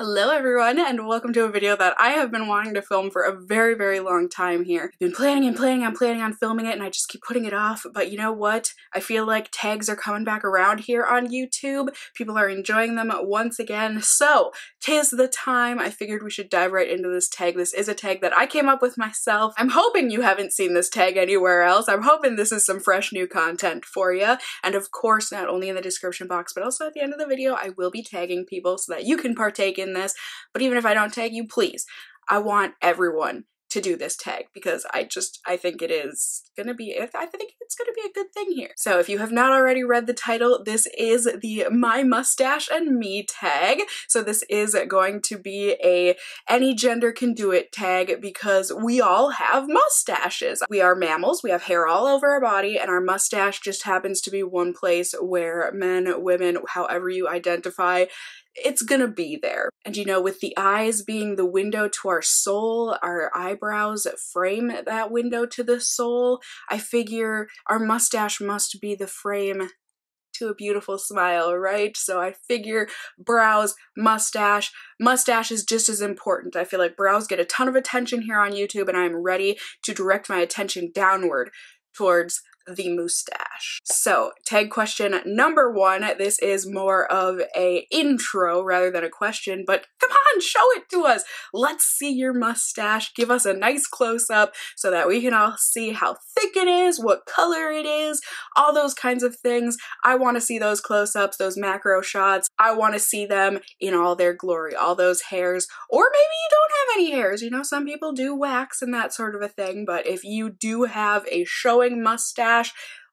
Hello everyone, and welcome to a video that I have been wanting to film for a very long time here. I've been planning on filming it, and I just keep putting it off, but you know what? I feel like tags are coming back around here on YouTube. People are enjoying them once again, so 'tis the time. I figured we should dive right into this tag. This is a tag that I came up with myself. I'm hoping you haven't seen this tag anywhere else. I'm hoping this is some fresh new content for you, and of course, not only in the description box, but also at the end of the video, I will be tagging people so that you can partake in this. But even if I don't tag you, please, I want everyone to do this tag because I think it is gonna be, I think it's gonna be a good thing here. So if you have not already read the title, this is the My Mustache and Me tag. So this is going to be a any gender can do it tag because we all have mustaches. We are mammals, we have hair all over our body, and our mustache just happens to be one place where men, women, however you identify, it's gonna be there. And you know, with the eyes being the window to our soul, our eyebrows frame that window to the soul, I figure our mustache must be the frame to a beautiful smile, right? So I figure brows, mustache is just as important. I feel like brows get a ton of attention here on YouTube, and I'm ready to direct my attention downward towards the mustache. So tag question number one, this is more of a intro rather than a question, but come on, show it to us. Let's see your mustache. Give us a nice close-up so that we can all see how thick it is, what color it is, all those kinds of things. I want to see those close-ups, those macro shots. I want to see them in all their glory, all those hairs, or maybe you don't have any hairs. You know, some people do wax and that sort of a thing, but if you do have a showing mustache,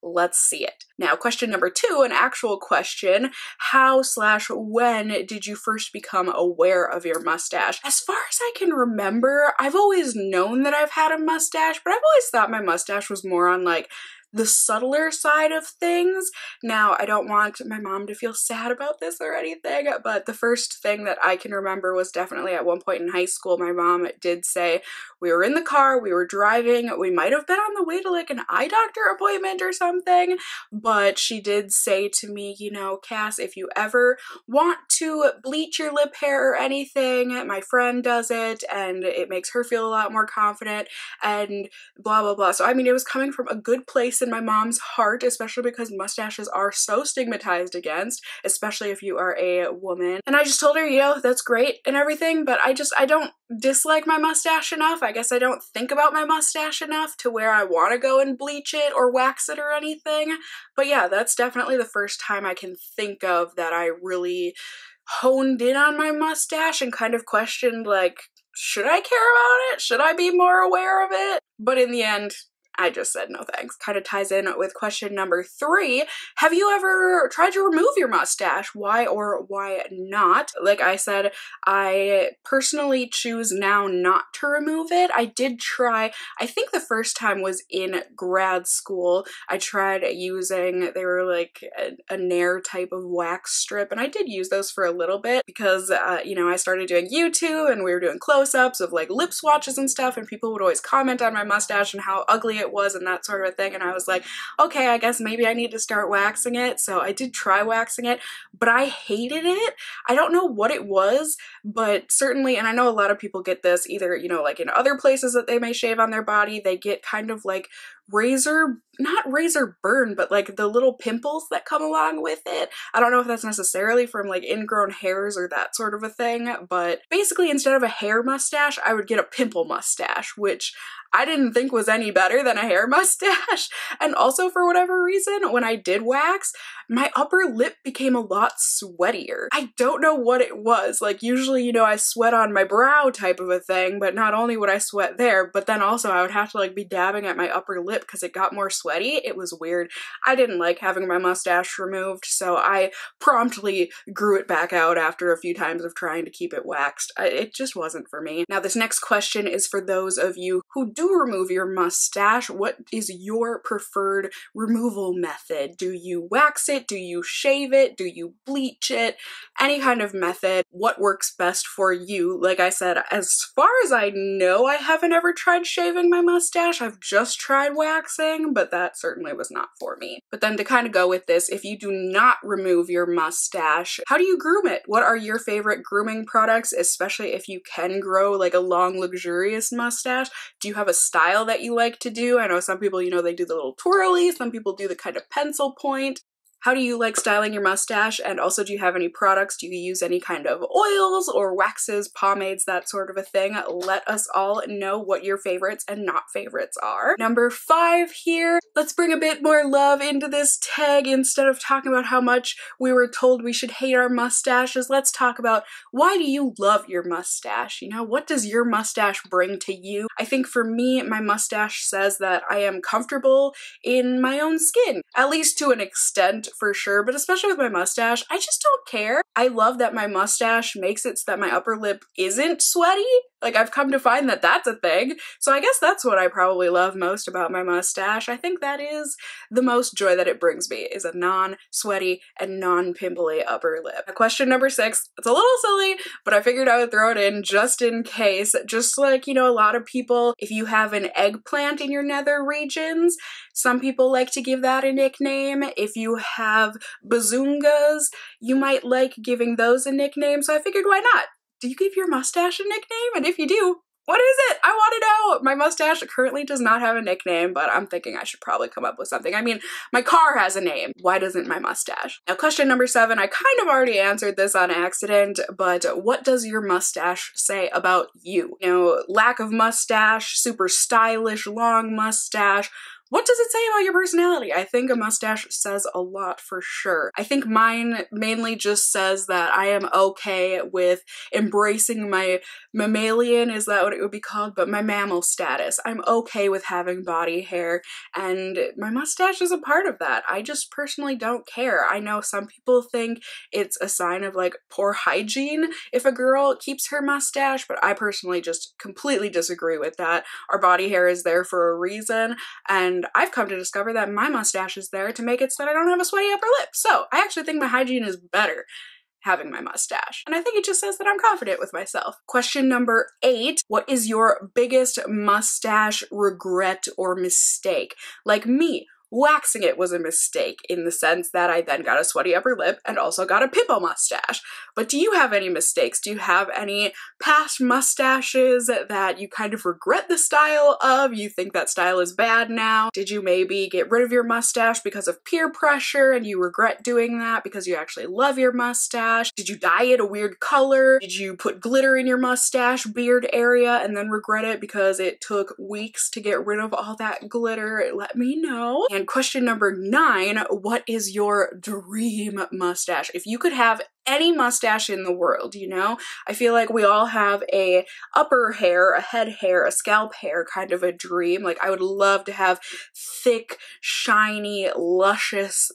let's see it. Now, question number two, an actual question. How/when did you first become aware of your mustache? As far as I can remember, I've always known that I've had a mustache, but I've always thought my mustache was more on like the subtler side of things. Now, I don't want my mom to feel sad about this or anything, but the first thing that I can remember was definitely at one point in high school, my mom did say, we were in the car, we were driving, we might have been on the way to like an eye doctor appointment or something, but she did say to me, you know, Cass, if you ever want to bleach your lip hair or anything, my friend does it and it makes her feel a lot more confident and blah blah blah. So I mean, it was coming from a good place in my mom's heart, especially because mustaches are so stigmatized against, especially if you are a woman. And I just told her, you know, that's great and everything, but I don't dislike my mustache enough. I guess I don't think about my mustache enough to where I want to go and bleach it or wax it or anything. But yeah, that's definitely the first time I can think of that I really honed in on my mustache and kind of questioned, like, should I care about it? Should I be more aware of it? But in the end, I just said no thanks. Kind of ties in with question number three. Have you ever tried to remove your mustache? Why or why not? Like I said, I personally choose now not to remove it. I did try, I think the first time was in grad school. I tried using, they were like a Nair type of wax strip, and I did use those for a little bit because, you know, I started doing YouTube and we were doing close-ups of like lip swatches and stuff, and people would always comment on my mustache and how ugly it was and that sort of a thing, and I was like, okay, I guess maybe I need to start waxing it. So I did try waxing it, but I hated it. I don't know what it was, but certainly, and I know a lot of people get this either, you know, like in other places that they may shave on their body, they get kind of like not razor burn, but like the little pimples that come along with it. I don't know if that's necessarily from like ingrown hairs or that sort of a thing, but basically instead of a hair mustache, I would get a pimple mustache, which I didn't think was any better than a hair mustache. And also, for whatever reason, when I did wax, my upper lip became a lot sweatier. I don't know what it was. Like usually, you know, I sweat on my brow type of a thing, but not only would I sweat there, but then also I would have to like be dabbing at my upper lip because it got more sweaty. It was weird. I didn't like having my mustache removed, so I promptly grew it back out after a few times of trying to keep it waxed. It just wasn't for me. Now, this next question is for those of you who do remove your mustache. What is your preferred removal method? Do you wax it? Do you shave it? Do you bleach it? Any kind of method. What works best for you? Like I said, as far as I know, I haven't ever tried shaving my mustache. I've just tried waxing, but that certainly was not for me. But then to kind of go with this, if you do not remove your mustache, how do you groom it? What are your favorite grooming products, especially if you can grow like a long, luxurious mustache? Do you have a style that you like to do? I know some people, you know, they do the little twirly, some people do the kind of pencil point. How do you like styling your mustache? And also, do you have any products? Do you use any kind of oils or waxes, pomades, that sort of a thing? Let us all know what your favorites and not favorites are. Number 5 here, let's bring a bit more love into this tag. Instead of talking about how much we were told we should hate our mustaches, let's talk about why do you love your mustache? You know, what does your mustache bring to you? I think for me, my mustache says that I am comfortable in my own skin, at least to an extent, for sure, but especially with my mustache, I just don't care. I love that my mustache makes it so that my upper lip isn't sweaty. Like, I've come to find that that's a thing. So I guess that's what I probably love most about my mustache. I think that is the most joy that it brings me, is a non-sweaty and non-pimply upper lip. Question number 6, it's a little silly, but I figured I would throw it in just in case. Just like, you know, a lot of people, if you have an eggplant in your nether regions, some people like to give that a nickname. If you have bazungas, you might like giving those a nickname. So I figured, why not? Do you give your mustache a nickname? And if you do, what is it? I want to know. My mustache currently does not have a nickname, but I'm thinking I should probably come up with something. I mean, my car has a name. Why doesn't my mustache? Now, question number 7, I kind of already answered this on accident, but what does your mustache say about you? You know, lack of mustache, super stylish, long mustache. What does it say about your personality? I think a mustache says a lot for sure. I think mine mainly just says that I am okay with embracing my mammalian, is that what it would be called? But my mammal status. I'm okay with having body hair, and my mustache is a part of that. I just personally don't care. I know some people think it's a sign of like poor hygiene if a girl keeps her mustache, but I personally just completely disagree with that. Our body hair is there for a reason, and I've come to discover that my mustache is there to make it so that I don't have a sweaty upper lip. So I actually think my hygiene is better having my mustache. And I think it just says that I'm confident with myself. Question number 8, what is your biggest mustache regret or mistake? Like me, waxing it was a mistake in the sense that I then got a sweaty upper lip and also got a pimple mustache. But do you have any mistakes? Do you have any past mustaches that you kind of regret the style of? You think that style is bad now? Did you maybe get rid of your mustache because of peer pressure and you regret doing that because you actually love your mustache? Did you dye it a weird color? Did you put glitter in your mustache beard area and then regret it because it took weeks to get rid of all that glitter? Let me know. And question number 9, what is your dream mustache? If you could have any mustache in the world, you know? I feel like we all have a upper hair, a head hair, a scalp hair kind of a dream. Like, I would love to have thick, shiny, luscious,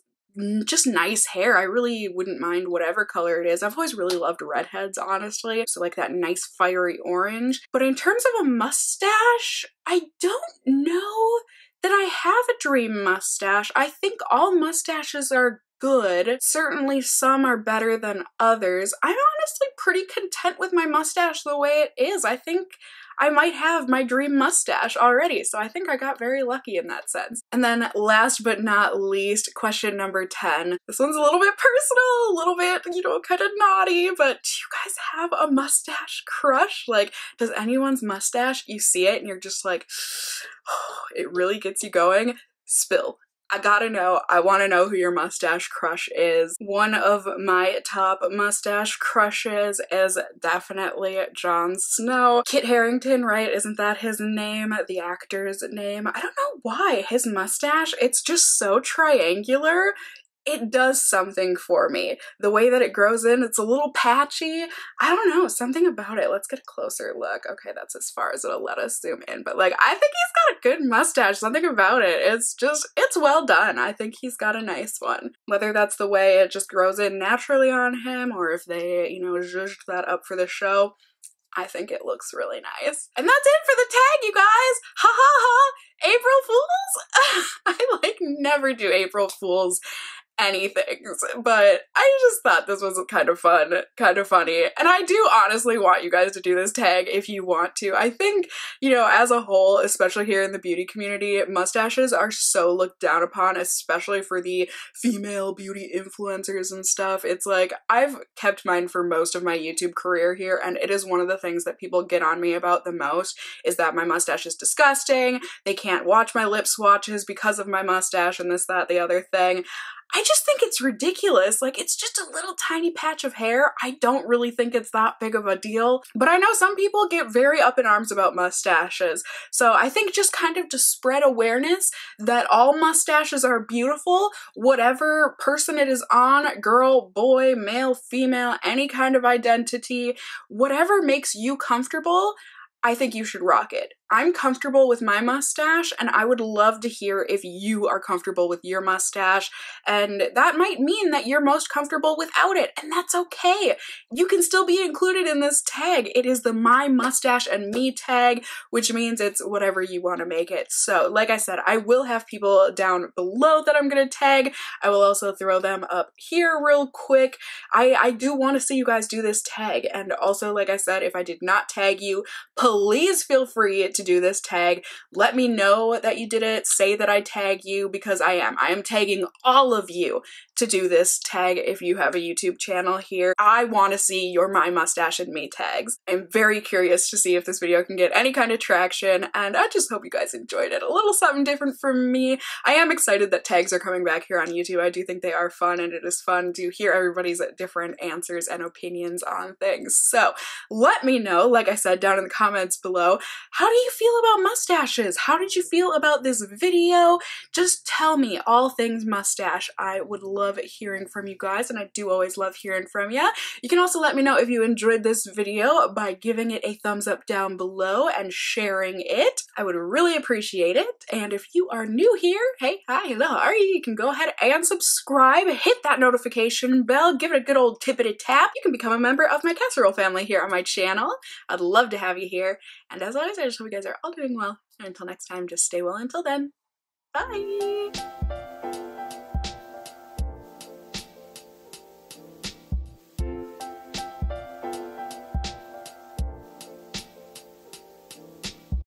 just nice hair. I really wouldn't mind whatever color it is. I've always really loved redheads, honestly. So like that nice fiery orange. But in terms of a mustache, I don't know that I have a dream mustache. I think all mustaches are good. Certainly some are better than others. I'm honestly pretty content with my mustache the way it is. I think I might have my dream mustache already, so I think I got very lucky in that sense. And then last but not least, question number 10. This one's a little bit personal, a little bit, you know, kind of naughty, but do you guys have a mustache crush? Like, does anyone's mustache, you see it and you're just like, oh, it really gets you going? Spill. I gotta know. I want to know who your mustache crush is. One of my top mustache crushes is definitely Jon Snow. Kit Harington, right? Isn't that his name? The actor's name? I don't know why. His mustache, it's just so triangular. It does something for me. The way that it grows in, it's a little patchy. I don't know, something about it. Let's get a closer look. Okay, that's as far as it'll let us zoom in. But like, I think he's got a good mustache. Something about it. It's well done. I think he's got a nice one. Whether that's the way it just grows in naturally on him or if they, you know, zhuzhed that up for the show, I think it looks really nice. And that's it for the tag, you guys! Ha ha ha! April Fools? I like never do April Fools anything. But I just thought this was kind of fun, kind of funny. And I do honestly want you guys to do this tag if you want to. I think, you know, as a whole, especially here in the beauty community, mustaches are so looked down upon, especially for the female beauty influencers and stuff. It's like, I've kept mine for most of my YouTube career here, and it is one of the things that people get on me about the most, is that my mustache is disgusting, they can't watch my lip swatches because of my mustache, and this, that, the other thing. I just think it's ridiculous. Like, it's just a little tiny patch of hair. I don't really think it's that big of a deal. But I know some people get very up in arms about mustaches. So I think just kind of to spread awareness that all mustaches are beautiful, whatever person it is on, girl, boy, male, female, any kind of identity, whatever makes you comfortable, I think you should rock it. I'm comfortable with my mustache, and I would love to hear if you are comfortable with your mustache, and that might mean that you're most comfortable without it, and that's okay. You can still be included in this tag. It is the My Mustache and Me tag, which means it's whatever you want to make it. So, like I said, I will have people down below that I'm gonna tag. I will also throw them up here real quick. I do want to see you guys do this tag, and also, like I said, if I did not tag you, please feel free to do this tag. Let me know that you did it. Say that I tag you, because I am tagging all of you to do this tag if you have a YouTube channel here. I want to see your My Mustache and Me tags. I'm very curious to see if this video can get any kind of traction, and I just hope you guys enjoyed it. A little something different from me. I am excited that tags are coming back here on YouTube. I do think they are fun, and it is fun to hear everybody's different answers and opinions on things. So let me know, like I said, down in the comments below, how do you feel about mustaches? How did you feel about this video? Just tell me all things mustache. I would love hearing from you guys, and I do always love hearing from you. You can also let me know if you enjoyed this video by giving it a thumbs up down below and sharing it. I would really appreciate it. And if you are new here, hey, hi, hello, how are you? You can go ahead and subscribe, hit that notification bell, give it a good old tippity tap. You can become a member of my casserole family here on my channel. I'd love to have you here. And as always, I just hope you guys are all doing well. And until next time, just stay well until then. Bye!